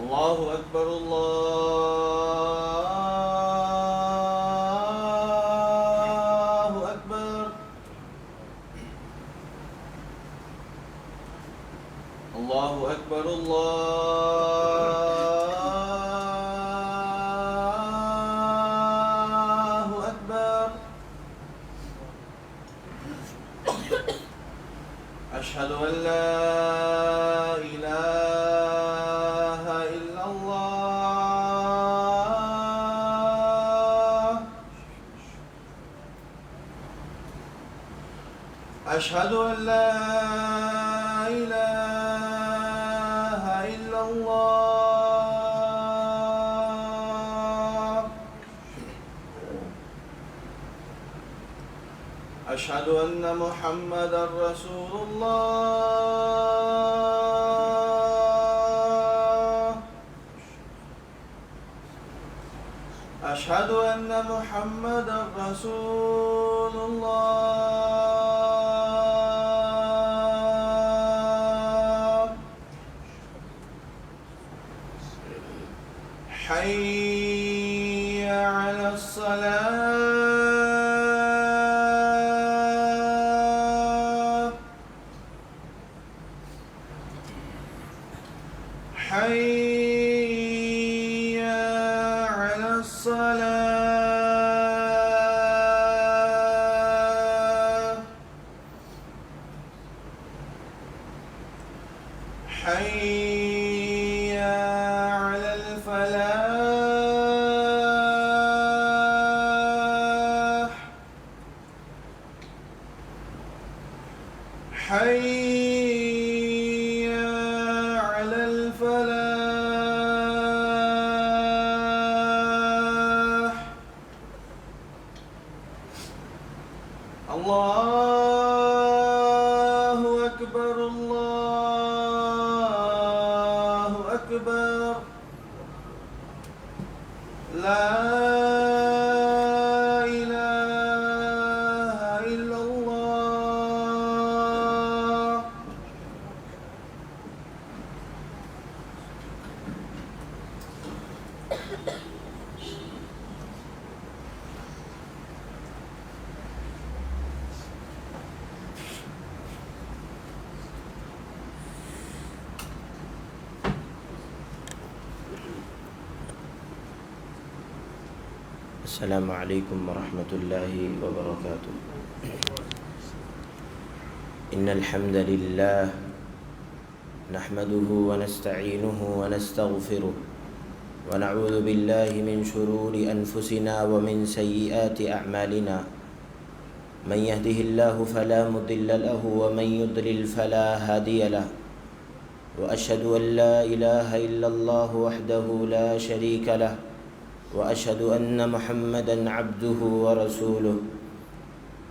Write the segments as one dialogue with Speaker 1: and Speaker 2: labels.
Speaker 1: الله أكبر الله أكبر. الله أكبر الله أكبر. أشهد أن لا إله إلا الله. أشهد أن لا إله إلا الله. أشهد أن محمدًا رسول الله. أشهد أن محمدًا رسول الله. حي على الصلاة. حي على الصلاة. حي على الفلاح. حي على الفلاح. الله أكبر الله أكبر. لا إله إلا الله.
Speaker 2: السلام عليكم ورحمة الله وبركاته. إن الحمد لله نحمده ونستعينه ونستغفره ونعوذ بالله من شرور أنفسنا ومن سيئات أعمالنا. من يهده الله فلا مضل له ومن يضلل فلا هادي له. وأشهد أن لا إله إلا الله وحده لا شريك له وأشهد أن محمدًا عبده ورسوله.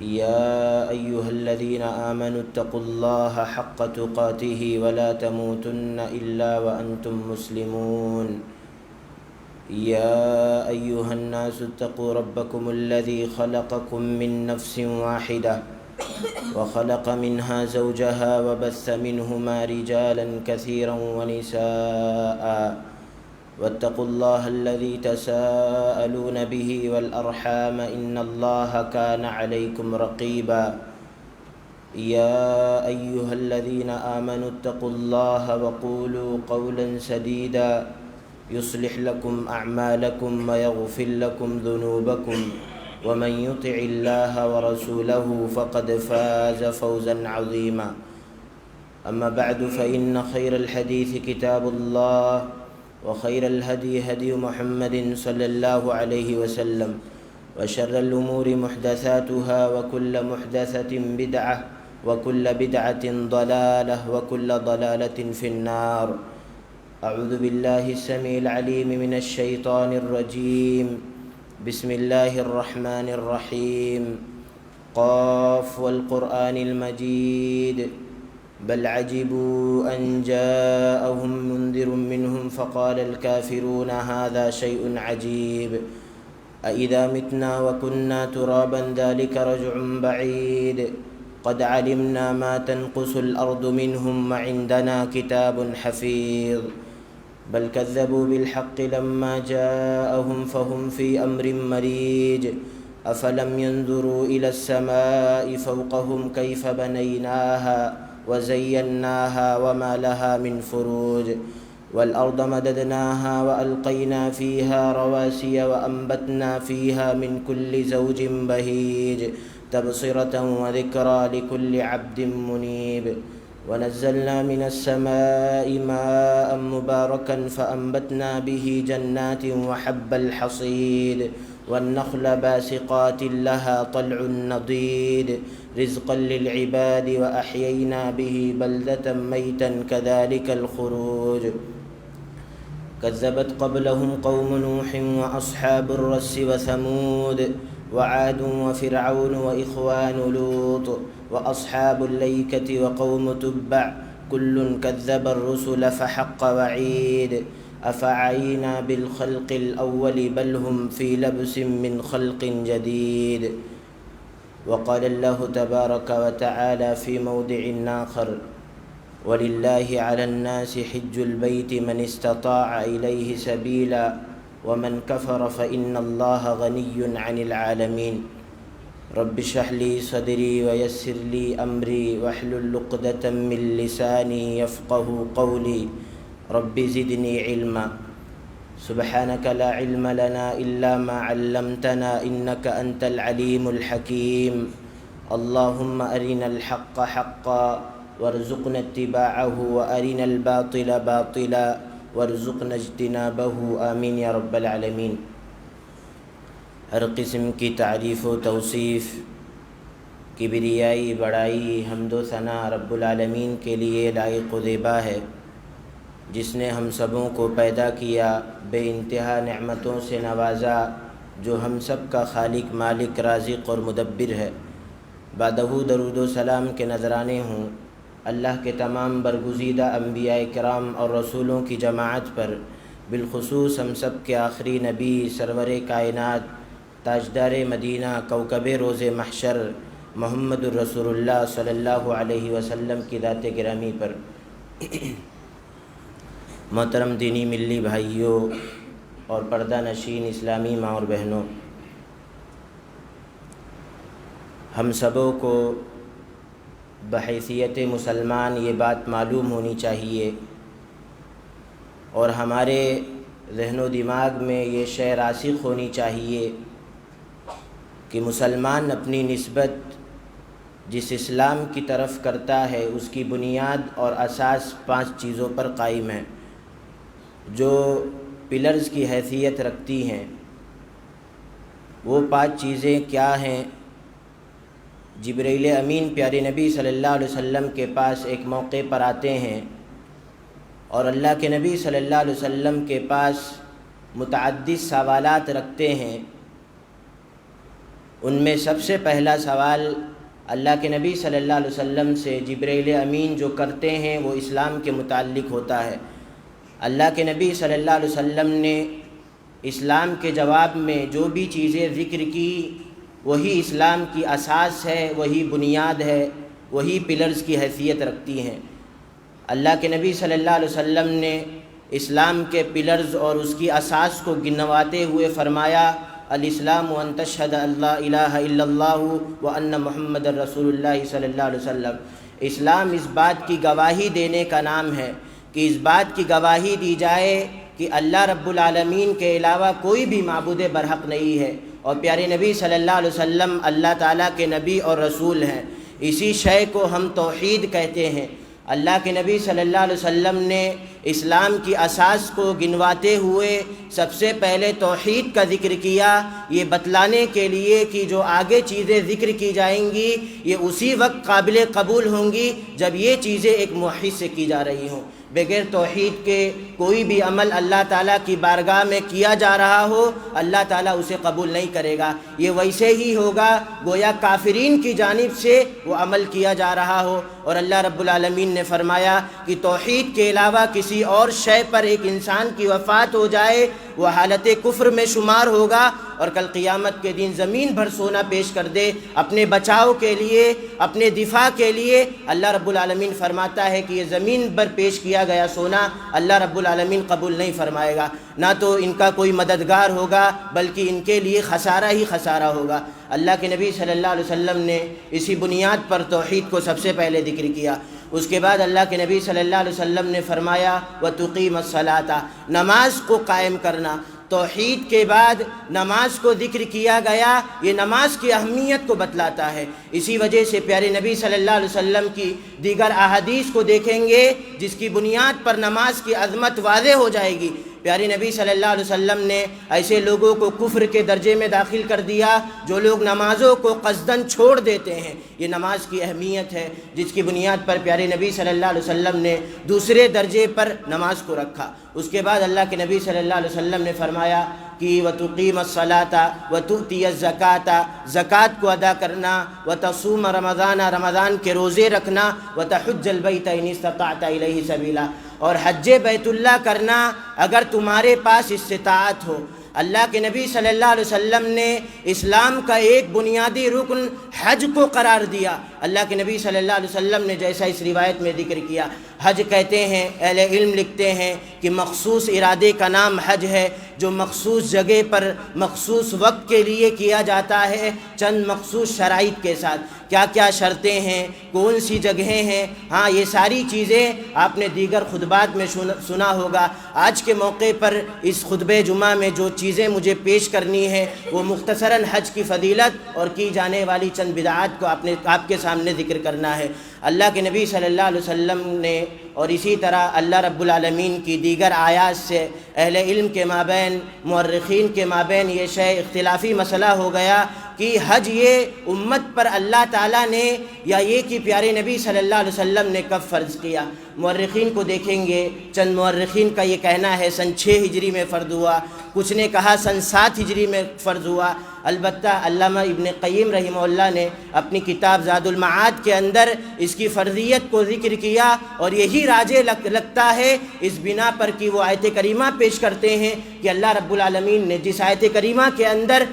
Speaker 2: يا أيها الذين آمنوا اتقوا الله حق تقاته ولا تموتن إلا وأنتم مسلمون. يا أيها الناس اتقوا ربكم الذي خلقكم من نفس واحدة وخلق منها زوجها وبث منهما رجالًا كثيرًا ونساءً. واتقوا الله الذي تساءلون به والأرحام إن الله كان عليكم رقيبا. يا أيها الذين آمنوا اتقوا الله وقولوا قولا سديدا يصلح لكم أعمالكم ويغفر لكم ذنوبكم ومن يطع الله ورسوله فقد فاز فوزا عظيما. أما بعد فإن خير الحديث كتاب الله وخير الهدي هدي محمد صلى الله عليه وسلم وشر الأمور محدثاتها وكل محدثة بدعة وكل بدعة ضلالة وكل ضلالة في النار. أعوذ بالله السميع العليم من الشيطان الرجيم. بسم الله الرحمن الرحيم. قاف والقرآن المجيد بل عجبوا أن جاءهم منذر منهم فقال الكافرون هذا شيء عجيب أإذا متنا وكنا ترابا ذلك رجع بعيد قد علمنا ما تنقص الأرض منهم وعندنا كتاب حفيظ. بل كذبوا بالحق لما جاءهم فهم في أمر مريج أفلم ينظروا إلى السماء فوقهم كيف بنيناها وزيناها وما لها من فروج والأرض مددناها وألقينا فيها رواسي وأنبتنا فيها من كل زوج بهيج تبصرة وذكرى لكل عبد منيب ونزلنا من السماء ماء مباركا فأنبتنا به جنات وحب الحصيد والنخل باسقات لها طلع نضيد رزقا للعباد وأحيينا به بلدة ميتا كذلك الخروج كذبت قبلهم قوم نوح وأصحاب الرس وثمود وعاد وفرعون وإخوان لوط وأصحاب الأيكة وقوم تبع كل كذب الرسل فحق وعيد أفعينا بالخلق الأول بل هم في لبس من خلق جديد وقال الله تبارك وتعالى في موضع آخر ولله على الناس حج البيت من استطاع إليه سبيلا ومن كفر فإن الله غني عن العالمين رب اشرح لي صدري ويسر لي أمري واحلل عقدة من لساني يفقه قولي رب زدني علما سبحانك لا علم لنا إلا ما علمتنا إنك أنت العليم الحكيم اللهم أرنا الحق حقا وارزقنا اتباعه وأرنا الباطل باطلا وارزقنا اجتنابه آمین یا رب العالمین۔ ہر قسم کی تعریف و توصیف، کبریائی، بڑائی، حمد و ثنا رب العالمین کے لیے لائق و زیبا ہے، جس نے ہم سبوں کو پیدا کیا، بے انتہا نعمتوں سے نوازا، جو ہم سب کا خالق، مالک، رازق اور مدبر ہے۔ بعدہ درود و سلام کے نذرانے ہوں اللہ کے تمام برگزیدہ انبیاء کرام اور رسولوں کی جماعت پر، بالخصوص ہم سب کے آخری نبی، سرور کائنات، تاجدار مدینہ، کوکب روز محشر، محمد الرسول اللہ صلی اللہ علیہ وسلم کی ذات گرامی پر۔ محترم دینی ملی بھائیوں اور پردہ نشین اسلامی ماں اور بہنوں، ہم سبوں کو بحیثیت مسلمان یہ بات معلوم ہونی چاہیے اور ہمارے ذہن و دماغ میں یہ شے راسخ ہونی چاہیے کہ مسلمان اپنی نسبت جس اسلام کی طرف کرتا ہے اس کی بنیاد اور اساس 5 چیزوں پر قائم ہے، جو پلرز کی حیثیت رکھتی ہیں۔ وہ 5 چیزیں کیا ہیں؟ جبرائیل امین پیارے نبی صلی اللہ علیہ وسلم کے پاس ایک موقع پر آتے ہیں اور اللہ کے نبی صلی اللہ علیہ وسلم کے پاس متعدد سوالات رکھتے ہیں۔ ان میں سب سے پہلا سوال اللہ کے نبی صلی اللہ علیہ وسلم سے جبرائیل امین جو کرتے ہیں وہ اسلام کے متعلق ہوتا ہے۔ اللہ کے نبی صلی اللہ علیہ وسلم نے اسلام کے جواب میں جو بھی چیزیں ذکر کی وہی اسلام کی اساس ہے، وہی بنیاد ہے، وہی پلرز کی حیثیت رکھتی ہیں۔ اللہ کے نبی صلی اللہ علیہ وسلم نے اسلام کے پلرز اور اس کی اساس کو گنواتے ہوئے فرمایا، الاسلام ان تشہد ان لا الہ الا اللہ وان محمد رسول اللہ صلی اللہ علیہ وسلم۔ اسلام اس بات کی گواہی دینے کا نام ہے کہ اس بات کی گواہی دی جائے کہ اللہ رب العالمین کے علاوہ کوئی بھی معبود برحق نہیں ہے اور پیارے نبی صلی اللہ علیہ وسلم اللہ تعالیٰ کے نبی اور رسول ہیں۔ اسی شے کو ہم توحید کہتے ہیں۔ اللہ کے نبی صلی اللہ علیہ وسلم نے اسلام کی اساس کو گنواتے ہوئے سب سے پہلے توحید کا ذکر کیا، یہ بتلانے کے لیے کہ جو آگے چیزیں ذکر کی جائیں گی یہ اسی وقت قابل قبول ہوں گی جب یہ چیزیں ایک موحد سے کی جا رہی ہوں۔ بغیر توحید کے کوئی بھی عمل اللہ تعالیٰ کی بارگاہ میں کیا جا رہا ہو اللہ تعالیٰ اسے قبول نہیں کرے گا۔ یہ ویسے ہی ہوگا گویا کافرین کی جانب سے وہ عمل کیا جا رہا ہو، اور اللہ رب العالمین نے فرمایا کہ توحید کے علاوہ کسی کسی اور شے پر ایک انسان کی وفات ہو جائے وہ حالت کفر میں شمار ہوگا، اور کل قیامت کے دن زمین بھر سونا پیش کر دے اپنے بچاؤ کے لیے، اپنے دفاع کے لیے، اللہ رب العالمین فرماتا ہے کہ یہ زمین بھر پیش کیا گیا سونا اللہ رب العالمین قبول نہیں فرمائے گا، نہ تو ان کا کوئی مددگار ہوگا بلکہ ان کے لیے خسارہ ہی خسارہ ہوگا۔ اللہ کے نبی صلی اللہ علیہ وسلم نے اسی بنیاد پر توحید کو سب سے پہلے ذکر کیا۔ اس کے بعد اللہ کے نبی صلی اللہ علیہ وسلم نے فرمایا وَتُقِيمَ الصَّلَاةَ، نماز کو قائم کرنا۔ توحید کے بعد نماز کو ذکر کیا گیا، یہ نماز کی اہمیت کو بتلاتا ہے۔ اسی وجہ سے پیارے نبی صلی اللہ علیہ وسلم کی دیگر احادیث کو دیکھیں گے جس کی بنیاد پر نماز کی عظمت واضح ہو جائے گی۔ پیارے نبی صلی اللہ علیہ وسلم نے ایسے لوگوں کو کفر کے درجے میں داخل کر دیا جو لوگ نمازوں کو قصداً چھوڑ دیتے ہیں۔ یہ نماز کی اہمیت ہے جس کی بنیاد پر پیارے نبی صلی اللہ علیہ وسلم نے دوسرے درجے پر نماز کو رکھا۔ اس کے بعد اللہ کے نبی صلی اللہ علیہ وسلم نے فرمایا کہ وَتُقِيمَ الصَّلَاةَ وَتُؤْتِيَ الزَّكَاةَ، زکوٰۃ کو ادا کرنا، وَتَصُومَ رمضان، رمضان کے روزے رکھنا، وَتَحُجَّ الْبَيْتَ إِنِ اسْتَطَعْتَ إِلَيْهِ سَبِيلًا، اور حج بیت اللہ کرنا اگر تمہارے پاس استطاعت ہو۔ اللہ کے نبی صلی اللہ علیہ وسلم نے اسلام کا ایک بنیادی رکن حج کو قرار دیا۔ اللہ کے نبی صلی اللہ علیہ وسلم نے جیسا اس روایت میں ذکر کیا، حج کہتے ہیں، اہل علم لکھتے ہیں کہ مخصوص ارادے کا نام حج ہے، جو مخصوص جگہ پر مخصوص وقت کے لیے کیا جاتا ہے، چند مخصوص شرائط کے ساتھ۔ کیا کیا شرطیں ہیں، کون سی جگہیں ہیں، ہاں یہ ساری چیزیں آپ نے دیگر خطبات میں سنا ہوگا۔ آج کے موقع پر اس خطبہ جمعہ میں جو چیزیں مجھے پیش کرنی ہے وہ مختصراً حج کی فضیلت اور کی جانے والی چند بدعات کو آپ کے سامنے ذکر کرنا ہے۔ اللہ کے نبی صلی اللہ علیہ وسلم نے اور اسی طرح اللہ رب العالمین کی دیگر آیات سے اہل علم کے مابین، مورخین کے مابین یہ شے اختلافی مسئلہ ہو گیا کہ حج یہ امت پر اللہ تعالیٰ نے یا یہ کہ پیارے نبی صلی اللہ علیہ وسلم نے کب فرض کیا۔ مورخین کو دیکھیں گے، چند مورخین کا یہ کہنا ہے سن 6 ہجری میں فرض ہوا، کچھ نے کہا سن 7 ہجری میں فرض ہوا۔ البتہ علامہ ابن قیم رحمہ اللہ نے اپنی کتاب زاد المعاد کے اندر اس کی فرضیت کو ذکر کیا، اور یہی راجح لگتا ہے اس بنا پر کہ وہ آیت کریمہ پیش کرتے ہیں کہ اللہ رب العالمین نے جس آیت کریمہ کے اندر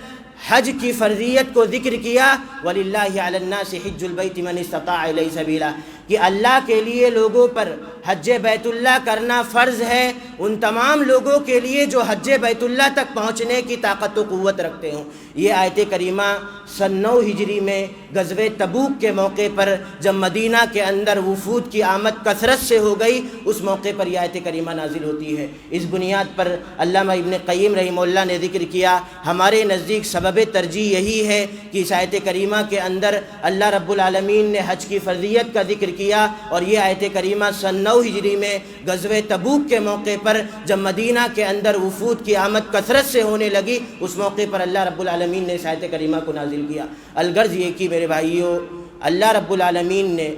Speaker 2: حج کی فرضیت کو ذکر کیا، وَلِلَّهِ عَلَى النَّاسِ حِجُّ الْبَيْتِ مَنِ اسْتَطَاعَ إِلَيْهِ سَبِيلًا، کہ اللہ کے لیے لوگوں پر حج بیت اللہ کرنا فرض ہے ان تمام لوگوں کے لیے جو حج بیت اللہ تک پہنچنے کی طاقت و قوت رکھتے ہوں۔ یہ آیت کریمہ سن 9 ہجری میں غزوہ تبوک کے موقع پر جب مدینہ کے اندر وفود کی آمد کثرت سے ہو گئی، اس موقع پر یہ آیت کریمہ نازل ہوتی ہے۔ اس بنیاد پر علامہ ابن قیم رحمہ اللہ نے ذکر کیا، ہمارے نزدیک سبب ترجیح یہی ہے کہ اس آیت کریمہ کے اندر اللہ رب العالمین نے حج کی فرضیت کا ذکر کیا، اور یہ آیت کریمہ سن 9 ہجری میں غزوہ تبوک کے موقع پر جب مدینہ کے اندر وفود کی آمد کثرت سے ہونے لگی، اس موقع پر اللہ رب العالمین نے اس آیت کریمہ کو نازل کیا۔ الغرض یہ کہ میرے بھائیوں، اللہ رب العالمین نے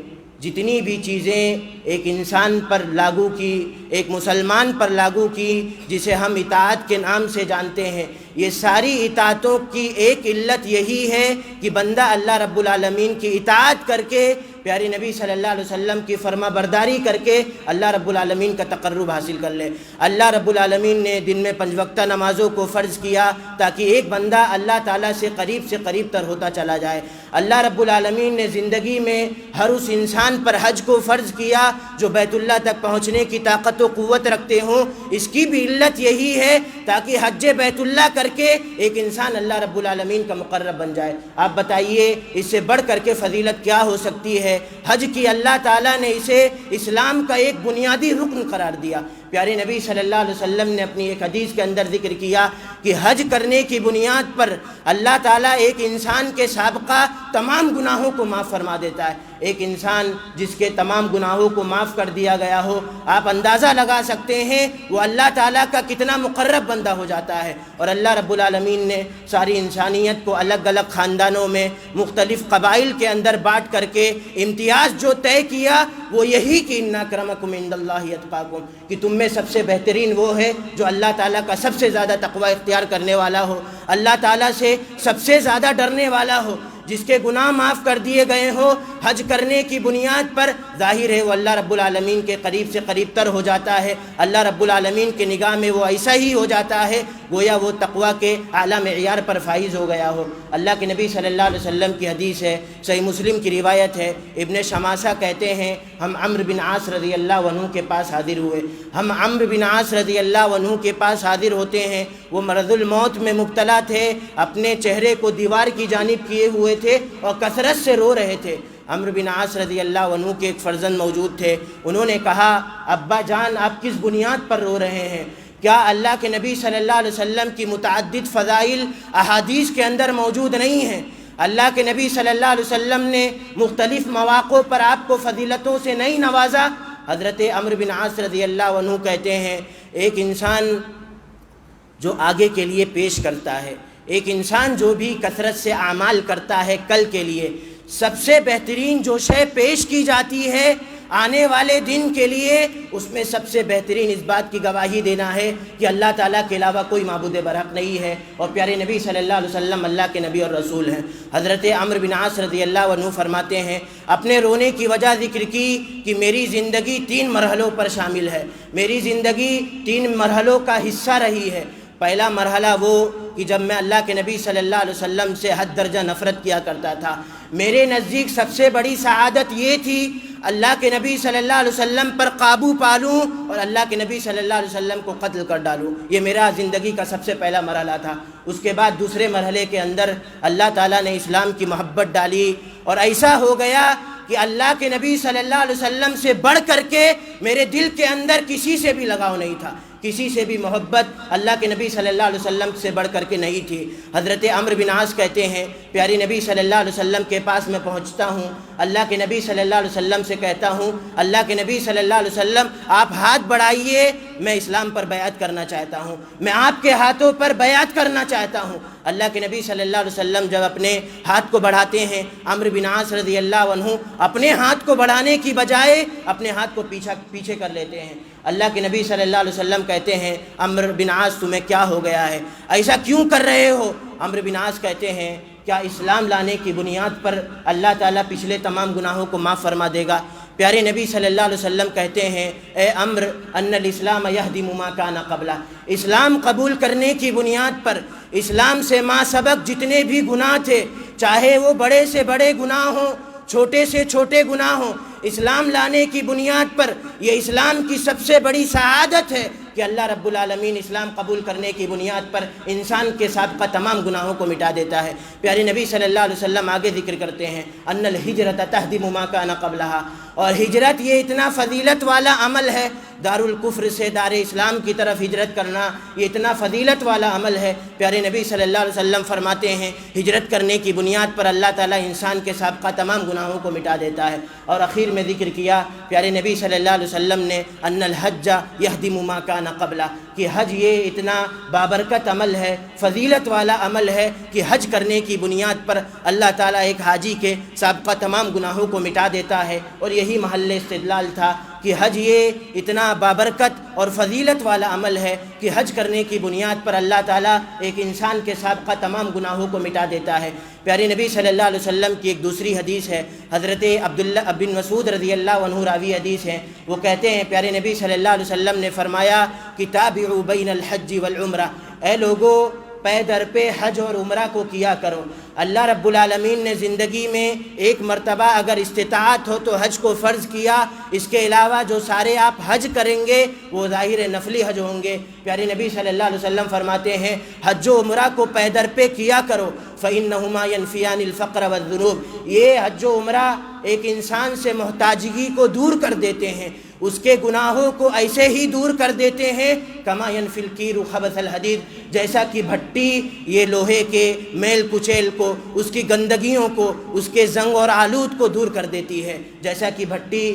Speaker 2: جتنی بھی چیزیں ایک انسان پر لاگو کی، ایک مسلمان پر لاگو کی، جسے ہم اطاعت کے نام سے جانتے ہیں، یہ ساری اطاعتوں کی ایک علت یہی ہے کہ بندہ اللہ رب العالمین کی اطاعت کر کے، پیارے نبی صلی اللہ علیہ وسلم کی فرما برداری کر کے اللہ رب العالمین کا تقرب حاصل کر لے۔ اللہ رب العالمین نے دن میں 5 وقتہ نمازوں کو فرض کیا تاکہ ایک بندہ اللہ تعالیٰ سے قریب تر ہوتا چلا جائے۔ اللہ رب العالمین نے زندگی میں ہر اس انسان پر حج کو فرض کیا جو بیت اللہ تک پہنچنے کی طاقت و قوت رکھتے ہوں۔ اس کی بھی علت یہی ہے تاکہ حج بیت اللہ کر کے ایک انسان اللہ رب العالمین کا مقرب بن جائے۔ آپ بتائیے اس سے بڑھ کر کے فضیلت کیا ہو سکتی ہے؟ حج کی اللہ تعالیٰ نے اسے اسلام کا ایک بنیادی رکن قرار دیا۔ پیارے نبی صلی اللہ علیہ وسلم نے اپنی ایک حدیث کے اندر ذکر کیا کہ حج کرنے کی بنیاد پر اللہ تعالیٰ ایک انسان کے سابقہ تمام گناہوں کو معاف فرما دیتا ہے۔ ایک انسان جس کے تمام گناہوں کو معاف کر دیا گیا ہو، آپ اندازہ لگا سکتے ہیں وہ اللہ تعالیٰ کا کتنا مقرب بندہ ہو جاتا ہے۔ اور اللہ رب العالمین نے ساری انسانیت کو الگ الگ خاندانوں میں مختلف قبائل کے اندر بانٹ کر کے امتیاز جو طے کیا وہ یہی کہ ان اکرمکم عند اللہ اتقاکم، کہ تم میں سب سے بہترین وہ ہے جو اللہ تعالیٰ کا سب سے زیادہ تقوی اختیار کرنے والا ہو، اللہ تعالیٰ سے سب سے زیادہ ڈرنے والا ہو، جس کے گناہ معاف کر دیے گئے ہو، حج کرنے کی بنیاد پر، ظاہر ہے وہ اللہ رب العالمین کے قریب سے قریب تر ہو جاتا ہے، اللہ رب العالمین کی نگاہ میں وہ ایسا ہی ہو جاتا ہے گویا وہ تقویٰ کے اعلیٰ معیار پر فائز ہو گیا ہو۔ اللہ کے نبی صلی اللہ علیہ وسلم کی حدیث ہے، صحیح مسلم کی روایت ہے، ابن شماسہ کہتے ہیں ہم عمرو بن عاص رضی اللہ عنہ کے پاس حاضر ہوئے، ہم عمرو بن عاص رضی اللہ عنہ کے پاس حاضر ہوتے ہیں، وہ مرض الموت میں مبتلا تھے، اپنے چہرے کو دیوار کی جانب کیے ہوئے تھے اور کثرت سے رو رہے تھے۔ عمرو بن عاص رضی اللہ عنہ کے ایک فرزند موجود تھے، انہوں نے کہا ابا جان آپ کس بنیاد پر رو رہے ہیں؟ کیا اللہ کے نبی صلی اللہ علیہ وسلم کی متعدد فضائل احادیث کے اندر موجود نہیں ہیں؟ اللہ کے نبی صلی اللہ علیہ وسلم نے مختلف مواقع پر آپ کو فضیلتوں سے نہیں نوازا؟ حضرت عمرو بن عاص رضی اللہ عنہ کہتے ہیں ایک انسان جو آگے کے لیے پیش کرتا ہے، ایک انسان جو بھی کثرت سے اعمال کرتا ہے کل کے لیے، سب سے بہترین جو شے پیش کی جاتی ہے آنے والے دن کے لیے، اس میں سب سے بہترین اس بات کی گواہی دینا ہے کہ اللہ تعالیٰ کے علاوہ کوئی معبود برحق نہیں ہے اور پیارے نبی صلی اللہ علیہ وسلم اللہ کے نبی اور رسول ہیں۔ حضرت عمرو بن عاص رضی اللہ عنہ فرماتے ہیں اپنے رونے کی وجہ ذکر کی کہ میری زندگی 3 مرحلوں پر شامل ہے، میری زندگی 3 مرحلوں کا حصہ رہی ہے۔ پہلا مرحلہ وہ کہ جب میں اللہ کے نبی صلی اللہ علیہ وسلم سے حد درجہ نفرت کیا کرتا تھا، میرے نزدیک سب سے بڑی سعادت یہ تھی اللہ کے نبی صلی اللہ علیہ وسلم پر قابو پالوں اور اللہ کے نبی صلی اللہ علیہ وسلم کو قتل کر ڈالوں۔ یہ میرا زندگی کا سب سے پہلا مرحلہ تھا۔ اس کے بعد دوسرے مرحلے کے اندر اللہ تعالیٰ نے اسلام کی محبت ڈالی اور ایسا ہو گیا کہ اللہ کے نبی صلی اللہ علیہ وسلم سے بڑھ کر کے میرے دل کے اندر کسی سے بھی لگاؤ نہیں تھا، کسی سے بھی محبت اللہ کے نبی صلی اللہ علیہ وسلم سے بڑھ کر کے نہیں تھی۔ حضرت عمرو بن عاص کہتے ہیں پیارے نبی صلی اللہ علیہ وسلم کے پاس میں پہنچتا ہوں، اللہ کے نبی صلی اللہ علیہ وسلم سے کہتا ہوں اللہ کے نبی صلی اللہ علیہ وسلم آپ ہاتھ بڑھائیے، میں اسلام پر بیعت کرنا چاہتا ہوں، میں آپ کے ہاتھوں پر بیعت کرنا چاہتا ہوں۔ اللہ کے نبی صلی اللہ علیہ وسلم جب اپنے ہاتھ کو بڑھاتے ہیں، عمرو بن عاص رضی اللہ عنہ اپنے ہاتھ کو بڑھانے کی بجائے اپنے ہاتھ کو پیچھے کر لیتے ہیں۔ اللہ کے نبی صلی اللہ علیہ وسلم کہتے ہیں عمرو بن عاص تمہیں کیا ہو گیا ہے، ایسا کیوں کر رہے ہو؟ عمرو بن عاص کہتے ہیں کیا اسلام لانے کی بنیاد پر اللہ تعالیٰ پچھلے تمام گناہوں کو معاف فرما دے گا؟ پیارے نبی صلی اللہ علیہ وسلم کہتے ہیں اے عمرو ان الاسلام یہدم ما کان قبلہ، اسلام قبول کرنے کی بنیاد پر اسلام سے ما سبق جتنے بھی گناہ تھے، چاہے وہ بڑے سے بڑے گناہ ہوں، چھوٹے سے چھوٹے گناہ ہوں، اسلام لانے کی بنیاد پر یہ اسلام کی سب سے بڑی سعادت ہے کہ اللہ رب العالمین اسلام قبول کرنے کی بنیاد پر انسان کے سابقہ تمام گناہوں کو مٹا دیتا ہے۔ پیارے نبی صلی اللہ علیہ وسلم آگے ذکر کرتے ہیں ان الہجرۃ تہدم ما کان قبلہا، اور ہجرت یہ اتنا فضیلت والا عمل ہے، دار الکفر سے دار اسلام کی طرف ہجرت کرنا یہ اتنا فضیلت والا عمل ہے۔ پیارے نبی صلی اللہ علیہ وسلم فرماتے ہیں ہجرت کرنے کی بنیاد پر اللہ تعالیٰ انسان کے سابقہ تمام گناہوں کو مٹا دیتا ہے۔ اور اخیر میں ذکر کیا پیارے نبی صلی اللہ علیہ وسلم نے ان الحج یہدم ما کان قبلہ، کہ حج یہ اتنا بابرکت عمل ہے، فضیلت والا عمل ہے کہ حج کرنے کی بنیاد پر اللہ تعالیٰ ایک حاجی کے سابقہ تمام گناہوں کو مٹا دیتا ہے۔ اور یہی محل استدلال تھا کہ حج یہ اتنا بابرکت اور فضیلت والا عمل ہے کہ حج کرنے کی بنیاد پر اللہ تعالیٰ ایک انسان کے سابقہ تمام گناہوں کو مٹا دیتا ہے۔ پیارے نبی صلی اللہ علیہ وسلم کی ایک دوسری حدیث ہے، حضرت عبداللہ بن مسعود رضی اللہ عنہ راوی حدیث ہیں، وہ کہتے ہیں پیارے نبی صلی اللہ علیہ وسلم نے فرمایا کہ تابعوا بین الحج والعمرہ، اے لوگو پے در پہ حج اور عمرہ کو کیا کرو۔ اللہ رب العالمین نے زندگی میں ایک مرتبہ اگر استطاعت ہو تو حج کو فرض کیا، اس کے علاوہ جو سارے آپ حج کریں گے وہ ظاہر نفلی حج ہوں گے۔ پیارے نبی صلی اللہ علیہ وسلم فرماتے ہیں حج و عمرہ کو پے در پہ کیا کرو، فإنہما ينفیان الفقر والذنوب، یہ حج و عمرہ ایک انسان سے محتاجگی کو دور کر دیتے ہیں، اس کے گناہوں کو ایسے ہی دور کر دیتے ہیں کما ينفی الکیر خبث الحدید، جیسا کہ بھٹی یہ لوہے کے میل کچیل کو، اس کی گندگیوں کو، اس کے زنگ اور آلود کو دور کر دیتی ہے، جیسا کہ بھٹی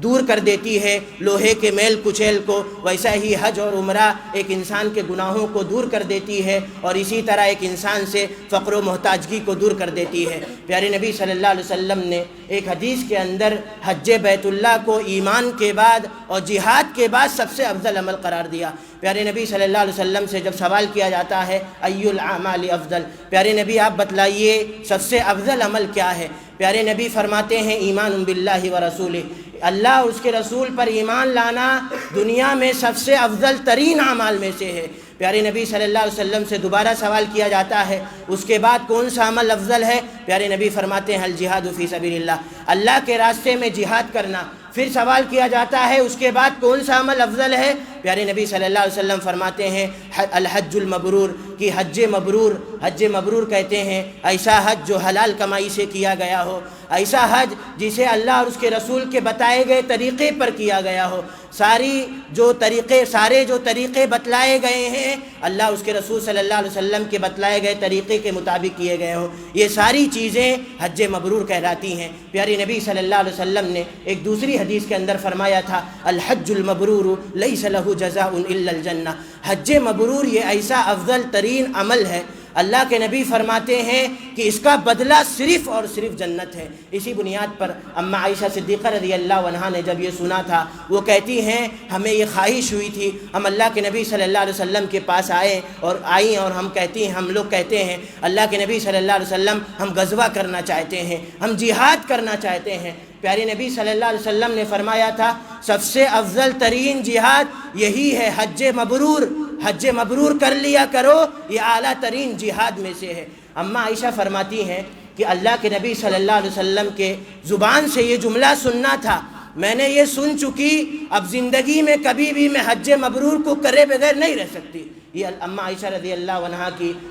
Speaker 2: دور کر دیتی ہے لوہے کے میل کچیل کو، ویسا ہی حج اور عمرہ ایک انسان کے گناہوں کو دور کر دیتی ہے اور اسی طرح ایک انسان سے فقر و محتاجگی کو دور کر دیتی ہے۔ پیارے نبی صلی اللہ علیہ وسلم نے ایک حدیث کے اندر حج بیت اللہ کو ایمان کے بعد اور جہاد کے بعد سب سے افضل عمل قرار دیا۔ پیارے نبی صلی اللہ علیہ وسلم سے جب سوال کیا جاتا ہے ای الاعمال افضل، پیارے نبی آپ بتلائیے سب سے افضل عمل کیا ہے؟ پیارے نبی فرماتے ہیں ایمان باللہ و رسولہ، اللہ اور اس کے رسول پر ایمان لانا دنیا میں سب سے افضل ترین اعمال میں سے ہے۔ پیارے نبی صلی اللہ علیہ وسلم سے دوبارہ سوال کیا جاتا ہے اس کے بعد کون سا عمل افضل ہے؟ پیارے نبی فرماتے ہیں الجہاد فی سبیل اللہ، اللہ کے راستے میں جہاد کرنا۔ پھر سوال کیا جاتا ہے اس کے بعد کون سا عمل افضل ہے؟ پیارے نبی صلی اللہ علیہ وسلم فرماتے ہیں الحج المبرور، کہ حج مبرور، حج مبرور کہتے ہیں ایسا حج جو حلال کمائی سے کیا گیا ہو، ایسا حج جسے اللہ اور اس کے رسول کے بتائے گئے طریقے پر کیا گیا ہو، سارے جو طریقے بتلائے گئے ہیں اللہ اس کے رسول صلی اللہ علیہ وسلم کے بتلائے گئے طریقے کے مطابق کیے گئے ہوں، یہ ساری چیزیں حج مبرور کہلاتی ہیں۔ پیارے نبی صلی اللہ علیہ وسلم نے ایک دوسری حدیث کے اندر فرمایا تھا الحج المبرور لیس لہ جزاء الا الجنہ، حج مبرور یہ ایسا افضل ترین عمل ہے، اللہ کے نبی فرماتے ہیں کہ اس کا بدلہ صرف اور صرف جنت ہے۔ اسی بنیاد پر اماں عائشہ صدیقہ رضی اللہ عنہا نے جب یہ سنا تھا وہ کہتی ہیں ہمیں یہ خواہش ہوئی تھی، ہم اللہ کے نبی صلی اللہ علیہ وسلم کے پاس آئیں اور ہم لوگ کہتے ہیں اللہ کے نبی صلی اللہ علیہ وسلم ہم غزوہ کرنا چاہتے ہیں، ہم جہاد کرنا چاہتے ہیں۔ پیارے نبی صلی اللہ علیہ وسلم نے فرمایا تھا سب سے افضل ترین جہاد یہی ہے حج مبرور، حج مبرور کر لیا کرو، یہ اعلیٰ ترین جہاد میں سے ہے۔ اماں عائشہ فرماتی ہیں کہ اللہ کے نبی صلی اللہ علیہ وسلم کے زبان سے یہ جملہ سننا تھا، میں نے یہ سن چکی، اب زندگی میں کبھی بھی میں حج مبرور کو کرے بغیر نہیں رہ سکتی۔ یہ اماں عائشہ رضی اللہ عنہا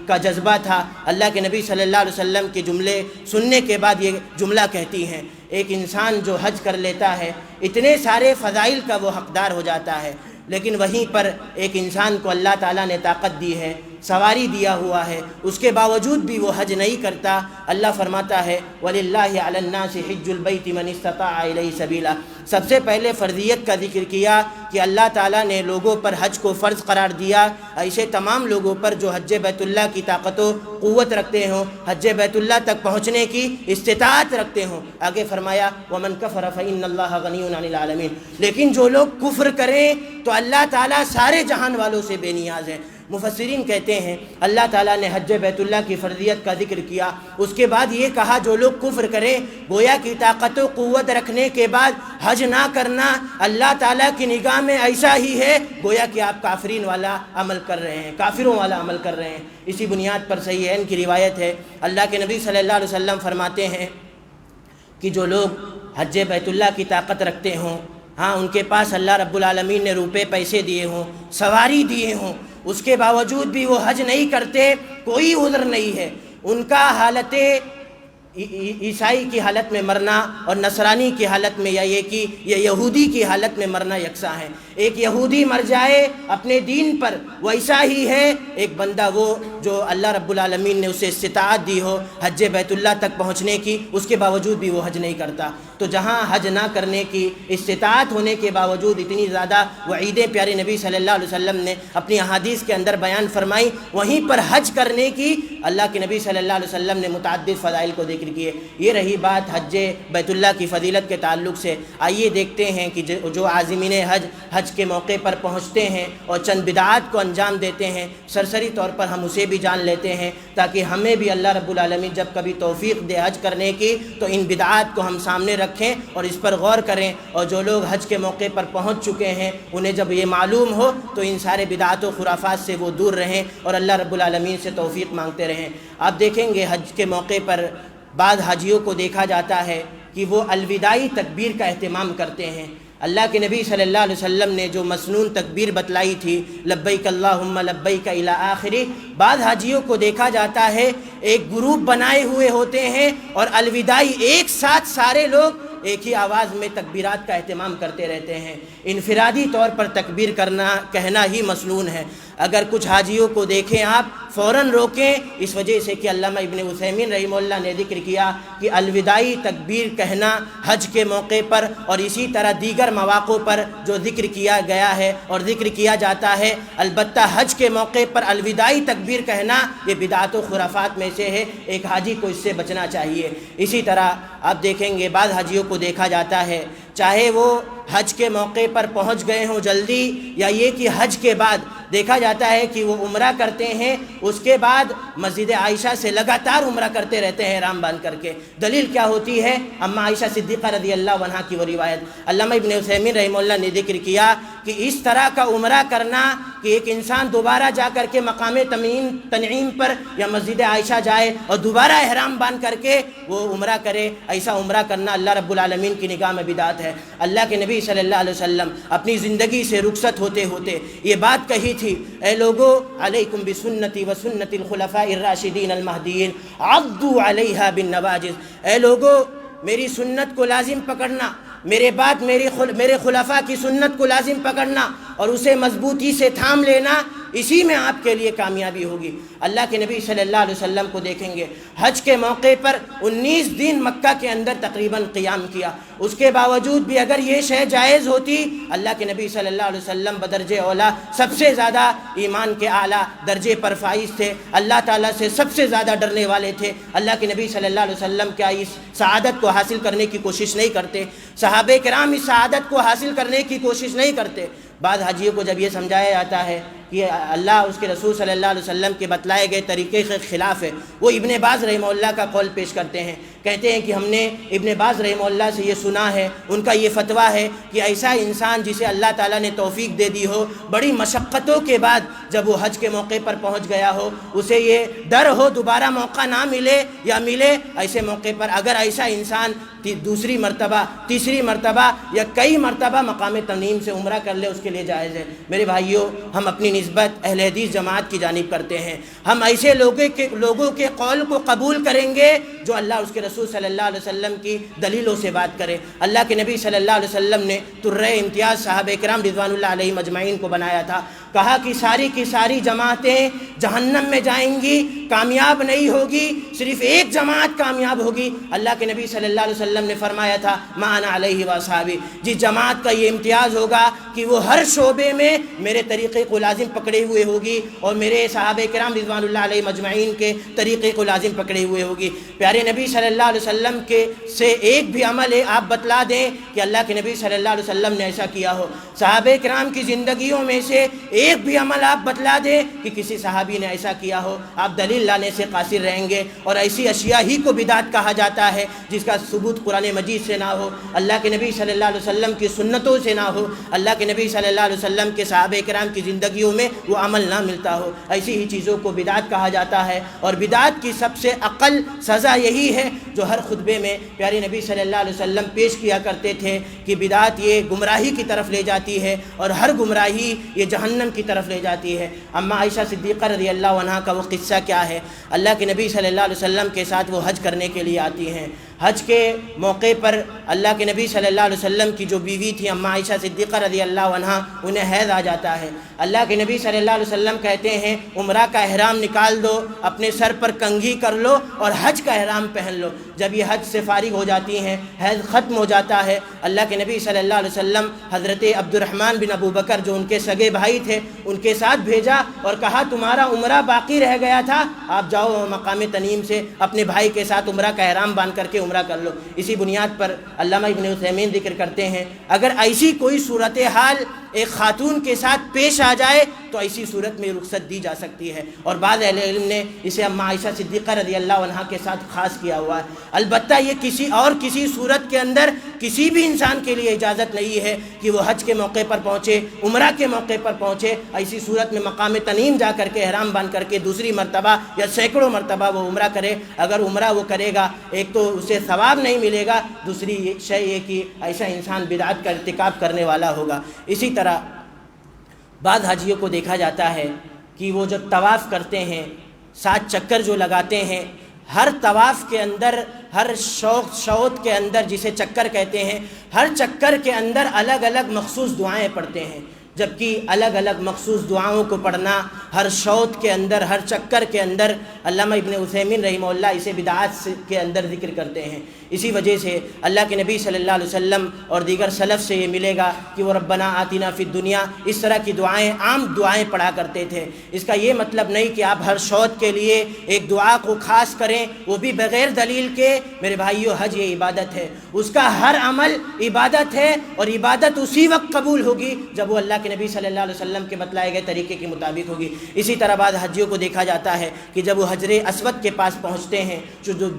Speaker 2: کا جذبہ تھا، اللہ کے نبی صلی اللہ علیہ وسلم کے جملے سننے کے بعد یہ جملہ کہتی ہیں۔ ایک انسان جو حج کر لیتا ہے اتنے سارے فضائل کا وہ حقدار ہو جاتا ہے، لیکن وہیں پر ایک انسان کو اللہ تعالیٰ نے طاقت دی ہے، سواری دیا ہوا ہے، اس کے باوجود بھی وہ حج نہیں کرتا۔ اللہ فرماتا ہے وَلِلَّهِ عَلَى النَّاسِ حِجُّ الْبَيْتِ مَنِ اسْتَطَاعَ إِلَيْهِ سَبِيلًا، سب سے پہلے فرضیت کا ذکر کیا کہ اللہ تعالیٰ نے لوگوں پر حج کو فرض قرار دیا، ایسے تمام لوگوں پر جو حج بیت اللہ کی طاقت و قوت رکھتے ہوں، حج بیت اللہ تک پہنچنے کی استطاعت رکھتے ہوں۔ آگے فرمایا وَمَنْ كَفَرَ فَإِنَّ اللَّهَ غَنِيٌّ عَنِ الْعَالَمِينَ، لیکن جو لوگ کفر کریں تو اللہ تعالیٰ سارے جہان والوں سے بے نیاز ہے۔ مفسرین کہتے ہیں اللہ تعالیٰ نے حج بیت اللہ کی فرضیت کا ذکر کیا، اس کے بعد یہ کہا جو لوگ کفر کریں، گویا کی طاقت و قوت رکھنے کے بعد حج نہ کرنا اللہ تعالیٰ کی نگاہ میں ایسا ہی ہے گویا کہ آپ کافرین والا عمل کر رہے ہیں، کافروں والا عمل کر رہے ہیں۔ اسی بنیاد پر صحیحین کی روایت ہے، اللہ کے نبی صلی اللہ علیہ وسلم فرماتے ہیں کہ جو لوگ حج بیت اللہ کی طاقت رکھتے ہوں، ہاں ان کے پاس اللہ رب العالمین نے روپے پیسے دیے ہوں، سواری دیے ہوں، اس کے باوجود بھی وہ حج نہیں کرتے، کوئی عذر نہیں ہے، ان کا حالت عیسائی کی حالت میں مرنا اور نصرانی کی حالت میں یا یہ کہ یہ یہودی کی حالت میں مرنا یکساں ہے۔ ایک یہودی مر جائے اپنے دین پر ویسا ہی ہے ایک بندہ وہ جو اللہ رب العالمین نے اسے استطاعت دی ہو حج بیت اللہ تک پہنچنے کی، اس کے باوجود بھی وہ حج نہیں کرتا۔ تو جہاں حج نہ کرنے کی استطاعت ہونے کے باوجود اتنی زیادہ وعیدیں پیارے نبی صلی اللہ علیہ وسلم نے اپنی احادیث کے اندر بیان فرمائی، وہیں پر حج کرنے کی اللہ کے نبی صلی اللہ علیہ وسلم نے متعدد فضائل کو ذکر کیے۔ یہ رہی بات حج بیت اللہ کی فضیلت کے تعلق سے۔ آئیے دیکھتے ہیں کہ جو عازمین حج کے موقع پر پہنچتے ہیں اور چند بدعات کو انجام دیتے ہیں، سرسری طور پر ہم اسے بھی جان لیتے ہیں تاکہ ہمیں بھی اللہ رب العالمین جب کبھی توفیق دے حج کرنے کی تو ان بدعات کو ہم سامنے رکھیں اور اس پر غور کریں، اور جو لوگ حج کے موقع پر پہنچ چکے ہیں انہیں جب یہ معلوم ہو تو ان سارے بدعات و خرافات سے وہ دور رہیں اور اللہ رب العالمین سے توفیق مانگتے رہیں۔ آپ دیکھیں گے حج کے موقع پر بعض حاجیوں کو دیکھا جاتا ہے کہ وہ الوداعی تکبیر کا اہتمام کرتے ہیں۔ اللہ کے نبی صلی اللہ علیہ وسلم نے جو مسنون تکبیر بتلائی تھی لبیک اللہم لبیک الی آخری، بعض حاجیوں کو دیکھا جاتا ہے ایک گروپ بنائے ہوئے ہوتے ہیں اور الوداعی ایک ساتھ سارے لوگ ایک ہی آواز میں تکبیرات کا اہتمام کرتے رہتے ہیں۔ انفرادی طور پر تکبیر کہنا ہی مسنون ہے۔ اگر کچھ حاجیوں کو دیکھیں آپ فوراً روکیں، اس وجہ سے کہ علامہ ابن عثیمین رحمہ اللہ نے ذکر کیا کہ الوداعی تکبیر کہنا حج کے موقع پر اور اسی طرح دیگر مواقع پر جو ذکر کیا گیا ہے اور ذکر کیا جاتا ہے، البتہ حج کے موقع پر الوداعی تکبیر کہنا یہ بدعات و خرافات میں سے ہے، ایک حاجی کو اس سے بچنا چاہیے۔ اسی طرح آپ دیکھیں گے بعض حاجیوں کو دیکھا جاتا ہے چاہے وہ حج کے موقع پر پہنچ گئے ہوں جلدی یا یہ کہ حج کے بعد دیکھا جاتا ہے کہ وہ عمرہ کرتے ہیں، اس کے بعد مسجد عائشہ سے لگاتار عمرہ کرتے رہتے ہیں احرام باندھ کر کے۔ دلیل کیا ہوتی ہے؟ اماں عائشہ صدیقہ رضی اللہ عنہا کی وہ روایت۔ علامہ ابن عثیمین رحمہ اللہ نے ذکر کیا کہ اس طرح کا عمرہ کرنا کہ ایک انسان دوبارہ جا کر کے مقام تنعیم پر یا مسجد عائشہ جائے اور دوبارہ احرام باندھ کر کے وہ عمرہ کرے، ایسا عمرہ کرنا اللہ رب العالمین کی نگاہ میں بدعت ہے۔ اللہ کے نبی صلی اللہ علیہ وسلم اپنی زندگی سے رخصت ہوتے ہوتے یہ بات کہی تھی، اے لوگو علیکم بسنتی و سنت الخلفاء الراشدین المہدیین عضوا علیہا بالنواجذ، اے لوگو میری سنت کو لازم پکڑنا، میرے بعد میرے خلفاء کی سنت کو لازم پکڑنا اور اسے مضبوطی سے تھام لینا، اسی میں آپ کے لیے کامیابی ہوگی۔ اللہ کے نبی صلی اللہ علیہ وسلم کو دیکھیں گے، حج کے موقع پر 19 دن مکہ کے اندر تقریباً قیام کیا، اس کے باوجود بھی اگر یہ شے جائز ہوتی، اللہ کے نبی صلی اللہ علیہ وسلم بدرجہ اولا سب سے زیادہ ایمان کے اعلیٰ درجے پر فائز تھے، اللہ تعالیٰ سے سب سے زیادہ ڈرنے والے تھے۔ اللہ کے نبی صلی اللہ علیہ وسلم کیا اس سعادت کو حاصل کرنے کی کوشش نہیں کرتے؟ صحابہ کرام اس سعادت کو حاصل کرنے کی کوشش نہیں کرتے؟ بعض حاجیوں کو جب یہ سمجھایا جاتا ہے کہ اللہ اس کے رسول صلی اللہ علیہ وسلم کے بتلائے گئے طریقے کے خلاف ہے، وہ ابن باز رحمہ اللہ کا قول پیش کرتے ہیں، کہتے ہیں کہ ہم نے ابن باز رحمہ اللہ سے یہ سنا ہے، ان کا یہ فتویٰ ہے کہ ایسا انسان جسے اللہ تعالیٰ نے توفیق دے دی ہو، بڑی مشقتوں کے بعد جب وہ حج کے موقع پر پہنچ گیا ہو، اسے یہ ڈر ہو دوبارہ موقع نہ ملے یا ملے، ایسے موقع پر اگر ایسا انسان دوسری مرتبہ تیسری مرتبہ یا کئی مرتبہ مقام تنعیم سے عمرہ کر لے، اس کے لیے جائز ہے۔ میرے بھائیوں، ہم اپنی نسبت اہل حدیث جماعت کی جانب کرتے ہیں، ہم ایسے لوگوں کے قول کو قبول کریں گے جو اللہ اس کے رسول صلی اللہ علیہ وسلم کی دلیلوں سے بات کرے۔ اللہ کے نبی صلی اللہ علیہ وسلم نے طرۂ امتیاز صحابہ کرام رضوان اللہ علیہم اجمعین کو بنایا تھا، کہا کہ ساری کی ساری جماعتیں جہنم میں جائیں گی، کامیاب نہیں ہوگی، صرف ایک جماعت کامیاب ہوگی۔ اللہ کے نبی صلی اللہ علیہ وسلم نے فرمایا تھا ما انا علیہ واصحابی، جس جماعت کا یہ امتیاز ہوگا کہ وہ ہر شعبے میں میرے طریقے کو لازم پکڑے ہوئے ہوگی اور میرے صحابہ کرام رضوان اللہ علیہ مجمعین کے طریقے کو لازم پکڑے ہوئے ہوگی۔ پیارے نبی صلی اللہ علیہ وسلم کے سے ایک بھی عمل ہے آپ بتلا دیں کہ اللہ کے نبی صلی اللہ علیہ وسلم نے ایسا کیا ہو، صحابہ کرام کی زندگیوں میں سے ایک بھی عمل آپ بتلا دیں کہ کسی صحابی نے ایسا کیا ہو، آپ دلیل لانے سے قاصر رہیں گے، اور ایسی اشیاء ہی کو بدعت کہا جاتا ہے جس کا ثبوت قرآن مجید سے نہ ہو، اللہ کے نبی صلی اللہ علیہ وسلم کی سنتوں سے نہ ہو، اللہ کے نبی صلی اللہ علیہ وسلم کے صحابہ کرام کی زندگیوں میں وہ عمل نہ ملتا ہو، ایسی ہی چیزوں کو بدعت کہا جاتا ہے۔ اور بدعت کی سب سے اقل سزا یہی ہے جو ہر خطبے میں پیارے نبی صلی اللہ علیہ وسلم پیش کیا کرتے تھے کہ بدعت یہ گمراہی کی طرف لے جاتی ہے اور ہر گمراہی یہ جہنم کی طرف لے جاتی ہے۔ اماں عائشہ صدیقہ رضی اللہ عنہا کا وہ قصہ کیا ہے؟ اللہ کے نبی صلی اللہ علیہ وسلم کے ساتھ وہ حج کرنے کے لیے آتی ہیں، حج کے موقع پر اللہ کے نبی صلی اللہ علیہ وسلم کی جو بیوی تھی اماں عائشہ صدیقہ رضی اللہ عنہا، انہیں حیض آ جاتا ہے۔ اللہ کے نبی صلی اللہ علیہ وسلم کہتے ہیں عمرہ کا احرام نکال دو، اپنے سر پر کنگھی کر لو اور حج کا احرام پہن لو۔ جب یہ حج سے فارغ ہو جاتی ہیں، حیض ختم ہو جاتا ہے، اللہ کے نبی صلی اللہ علیہ وسلم حضرت عبد الرحمن بن ابو بکر جو ان کے سگے بھائی تھے ان کے ساتھ بھیجا اور کہا تمہارا عمرہ باقی رہ گیا تھا، آپ جاؤ مقام تنعیم سے اپنے بھائی کے ساتھ عمرہ کا احرام باندھ کر کے عمرہ کر لو۔ اسی بنیاد پر علامہ ابن عثیمین ذکر کرتے ہیں اگر ایسی کوئی صورتحال ایک خاتون کے ساتھ پیش آ جائے تو ایسی صورت میں رخصت دی جا سکتی ہے، اور بعض اہل علم نے اسے اماں عائشہ صدیقہ رضی اللہ عنہا کے ساتھ خاص کیا ہوا ہے۔ البتہ یہ کسی صورت کے اندر کسی بھی انسان کے لیے اجازت نہیں ہے کہ وہ حج کے موقع پر پہنچے، عمرہ کے موقع پر پہنچے، ایسی صورت میں مقام تنعیم جا کر کے احرام باندھ کر کے دوسری مرتبہ یا سینکڑوں مرتبہ وہ عمرہ کرے۔ اگر عمرہ وہ کرے گا ایک تو اسے ثواب نہیں ملے گا، دوسری شے یہ کہ ایسا انسان بدعت کا ارتکاب کرنے والا ہوگا۔ اسی طرح بعض حاجیوں کو دیکھا جاتا ہے کہ وہ جب طواف کرتے ہیں 7 چکر جو لگاتے ہیں، ہر طواف کے اندر ہر شوط کے اندر جسے چکر کہتے ہیں، ہر چکر کے اندر الگ الگ مخصوص دعائیں پڑھتے ہیں، جبکہ الگ الگ مخصوص دعاؤں کو پڑھنا ہر شوط کے اندر ہر چکر کے اندر علامہ ابن عثیمین رحمہ اللہ اسے بدعات کے اندر ذکر کرتے ہیں۔ اسی وجہ سے اللہ کے نبی صلی اللہ علیہ وسلم اور دیگر سلف سے یہ ملے گا کہ وہ ربنا آتنا فی الدنیا اس طرح کی دعائیں عام دعائیں پڑھا کرتے تھے۔ اس کا یہ مطلب نہیں کہ آپ ہر شوط کے لیے ایک دعا کو خاص کریں، وہ بھی بغیر دلیل کے۔ میرے بھائیو، حج یہ عبادت ہے، اس کا ہر عمل عبادت ہے، اور عبادت اسی وقت قبول ہوگی جب وہ اللہ کے نبی صلی اللہ علیہ وسلم کے بتلائے گئے طریقے کے مطابق ہوگی۔ اسی طرح بعض حجیوں کو دیکھا جاتا ہے کہ جب وہ حجر اسود کے پاس پہنچتے ہیں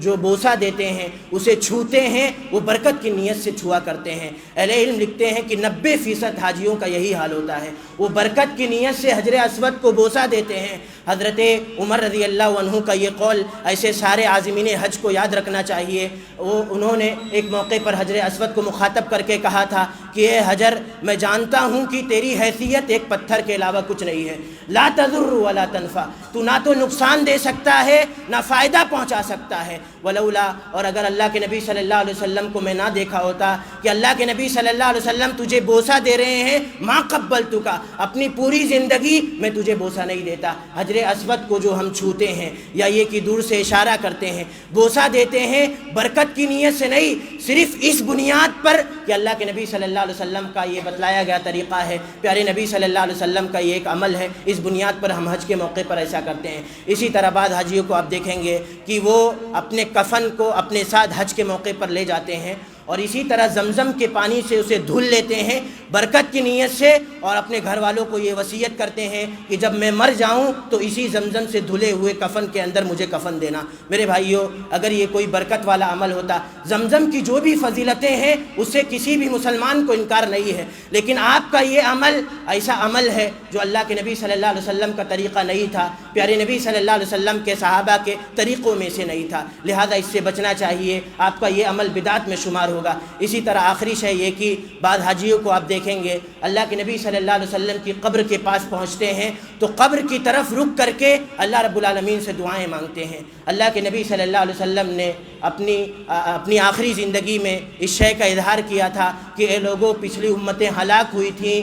Speaker 2: جو بوسہ دیتے ہیں اسے چھوتے ہیں، وہ برکت کی نیت سے چھوا کرتے ہیں۔ اہل علم لکھتے ہیں کہ 90% حاجیوں کا یہی حال ہوتا ہے، وہ برکت کی نیت سے حجر اسود کو بوسہ دیتے ہیں۔ حضرت عمر رضی اللہ عنہ کا یہ قول ایسے سارے عازمین حج کو یاد رکھنا چاہیے۔ انہوں نے ایک موقع پر حجر اسود کو مخاطب کر کے کہا تھا کہ اے حجر، میں جانتا ہوں کہ تیری حیثیت ایک پتھر کے علاوہ کچھ نہیں ہے، لا تضر ولا تنفع، تو نہ تو نقصان دے سکتا ہے نہ فائدہ پہنچا سکتا ہے۔ ولولا، اور اگر اللہ کے نبی صلی اللہ علیہ وسلم کو میں نہ دیکھا ہوتا کہ اللہ کے نبی صلی اللہ علیہ وسلم تجھے بوسہ دے رہے ہیں، ما قبلتک، اپنی پوری زندگی میں تجھے بوسہ نہیں دیتا۔ حجر اسود کو جو ہم چھوتے ہیں یا یہ کہ دور سے اشارہ کرتے ہیں، بوسہ دیتے ہیں، برکت کی نیت سے نہیں، صرف اس بنیاد پر کہ اللہ کے نبی صلی اللہ علیہ وسلم کا یہ بتلایا گیا طریقہ ہے، پیارے نبی صلی اللہ علیہ وسلم کا یہ ایک عمل ہے، اس بنیاد پر ہم حج کے موقع پر ایسا کرتے ہیں۔ اسی طرح بعض حاجیوں کو آپ دیکھیں گے کہ وہ اپنے کفن کو اپنے ساتھ حج کے موقع پر لے جاتے ہیں اور اسی طرح زمزم کے پانی سے اسے دھل لیتے ہیں برکت کی نیت سے، اور اپنے گھر والوں کو یہ وصیت کرتے ہیں کہ جب میں مر جاؤں تو اسی زمزم سے دھلے ہوئے کفن کے اندر مجھے کفن دینا۔ میرے بھائیوں، اگر یہ کوئی برکت والا عمل ہوتا، زمزم کی جو بھی فضیلتیں ہیں اس سے کسی بھی مسلمان کو انکار نہیں ہے، لیکن آپ کا یہ عمل ایسا عمل ہے جو اللہ کے نبی صلی اللہ علیہ وسلم کا طریقہ نہیں تھا، پیارے نبی صلی اللہ علیہ وسلم کے صحابہ کے طریقوں میں سے نہیں تھا، لہذا اس سے بچنا چاہیے، آپ کا یہ عمل بدعت میں شمار ہوگا۔ اسی طرح آخری شے یہ کہ بعض حاجیوں کو آپ دیکھیں گے اللہ کے نبی صلی اللہ علیہ وسلم کی قبر کے پاس پہنچتے ہیں تو قبر کی طرف رک کر کے اللہ رب العالمین سے دعائیں مانگتے ہیں۔ اللہ کے نبی صلی اللہ علیہ وسلم نے اپنی آخری زندگی میں اس شے کا اظہار کیا تھا کہ اے لوگوں، پچھلی امتیں ہلاک ہوئی تھیں،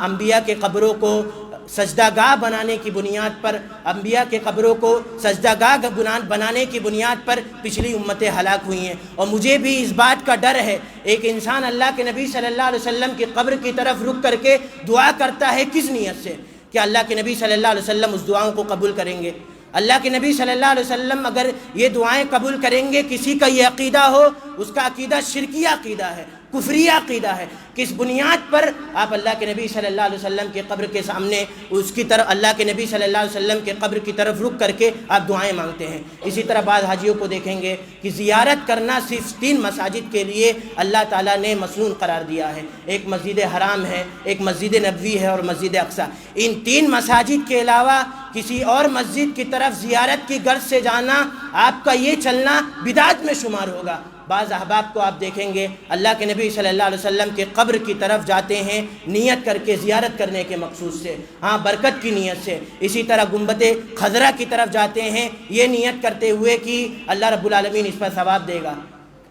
Speaker 2: انبیاء کے قبروں کو سجدہ گاہ بنانے کی بنیاد پر، انبیاء کے قبروں کو سجدہ گاہ بنانے کی بنیاد پر پچھلی امتیں ہلاک ہوئی ہیں، اور مجھے بھی اس بات کا ڈر ہے۔ ایک انسان اللہ کے نبی صلی اللہ علیہ وسلم کی قبر کی طرف رک کر کے دعا کرتا ہے کس نیت سے؟ کہ اللہ کے نبی صلی اللہ علیہ وسلم اس دعاؤں کو قبول کریں گے؟ اللہ کے نبی صلی اللہ علیہ وسلم اگر یہ دعائیں قبول کریں گے، کسی کا یہ عقیدہ ہو، اس کا عقیدہ شرکی عقیدہ ہے، کفری عقیدہ ہے، کس بنیاد پر آپ اللہ کے نبی صلی اللہ علیہ وسلم کے قبر کے سامنے اس کی طرف، اللہ کے نبی صلی اللہ علیہ وسلم کے قبر کی طرف رک کر کے آپ دعائیں مانگتے ہیں؟ اسی طرح بعض حاجیوں کو دیکھیں گے کہ زیارت کرنا صرف 3 مساجد کے لیے اللہ تعالیٰ نے مسنون قرار دیا ہے، ایک مسجد حرام ہے، ایک مسجد نبوی ہے اور مسجد اقصیٰ۔ ان 3 مساجد کے علاوہ کسی اور مسجد کی طرف زیارت کی غرض سے جانا، آپ کا یہ چلنا بدعت میں شمار ہوگا۔ بعض احباب کو آپ دیکھیں گے اللہ کے نبی صلی اللہ علیہ وسلم کے قبر کی طرف جاتے ہیں نیت کر کے، زیارت کرنے کے مقصود سے، برکت کی نیت سے۔ اسی طرح گنبد خضرا کی طرف جاتے ہیں یہ نیت کرتے ہوئے کہ اللہ رب العالمین اس پر ثواب دے گا۔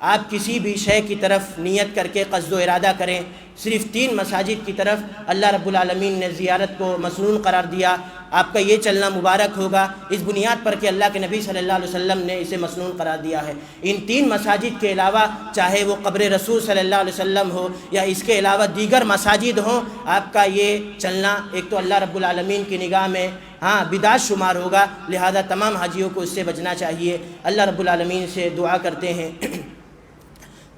Speaker 2: آپ کسی بھی شے کی طرف نیت کر کے قصد و ارادہ کریں، صرف 3 مساجد کی طرف اللہ رب العالمین نے زیارت کو مسنون قرار دیا، آپ کا یہ چلنا مبارک ہوگا اس بنیاد پر کہ اللہ کے نبی صلی اللہ علیہ وسلم نے اسے مسنون قرار دیا ہے۔ ان 3 مساجد کے علاوہ چاہے وہ قبر رسول صلی اللہ علیہ وسلم ہو یا اس کے علاوہ دیگر مساجد ہوں، آپ کا یہ چلنا ایک تو اللہ رب العالمین کی نگاہ میں بدعت شمار ہوگا، لہذا تمام حاجیوں کو اس سے بچنا چاہیے۔ اللہ رب العالمین سے دعا کرتے ہیں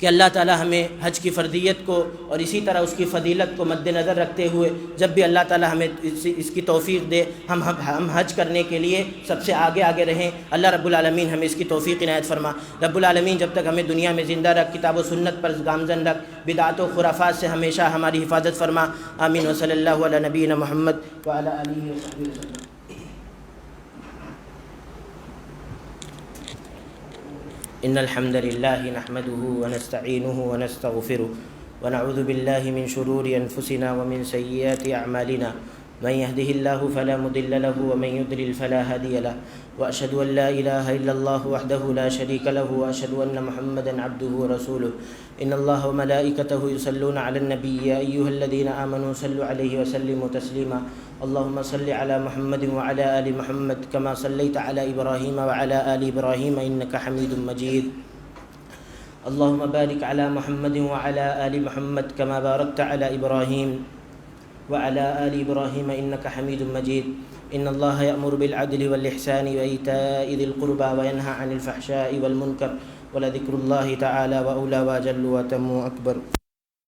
Speaker 2: کہ اللہ تعالی ہمیں حج کی فرضیت کو اور اسی طرح اس کی فضیلت کو مد نظر رکھتے ہوئے جب بھی اللہ تعالی ہمیں اس کی توفیق دے ہم حج کرنے کے لیے سب سے آگے رہیں۔ اللہ رب العالمین ہمیں اس کی توفیق عنایت فرما۔ رب العالمین جب تک ہمیں دنیا میں زندہ رکھ، کتاب و سنت پر گامزن رکھ، بدعات و خرافات سے ہمیشہ ہماری حفاظت فرما۔ آمین و صلی اللہ علی نبینا محمد وعلی آلہ وصحبہ وسلم۔ إن الحمد لله نحمده ونستعينه ونستغفره ونعوذ بالله من شرور أنفسنا ومن سيئات أعمالنا من يهده الله فلا مضل له ومن يضلل فلا هادي له وأشهد أن لا إله إلا الله وحده لا شريك له وأشهد أن محمدا عبده ورسوله إن الله وملائكته يصلون على النبي يا أيها الذين آمنوا صلوا عليه وسلموا تسليما اللهم صل على محمد وعلى آل محمد كما صليت على إبراهيم وعلى آل إبراهيم إنك حميد مجيد اللهم بارك على محمد وعلى آل محمد كما باركت على إبراهيم وعلى آل إبراهيم إنك حميد مجيد إن الله يأمر بالعدل والإحسان وإيتاء ذي القربى وينهى عن الفحشاء والمنكر ولذكر الله تعالى وأولى وجل وتم أكبر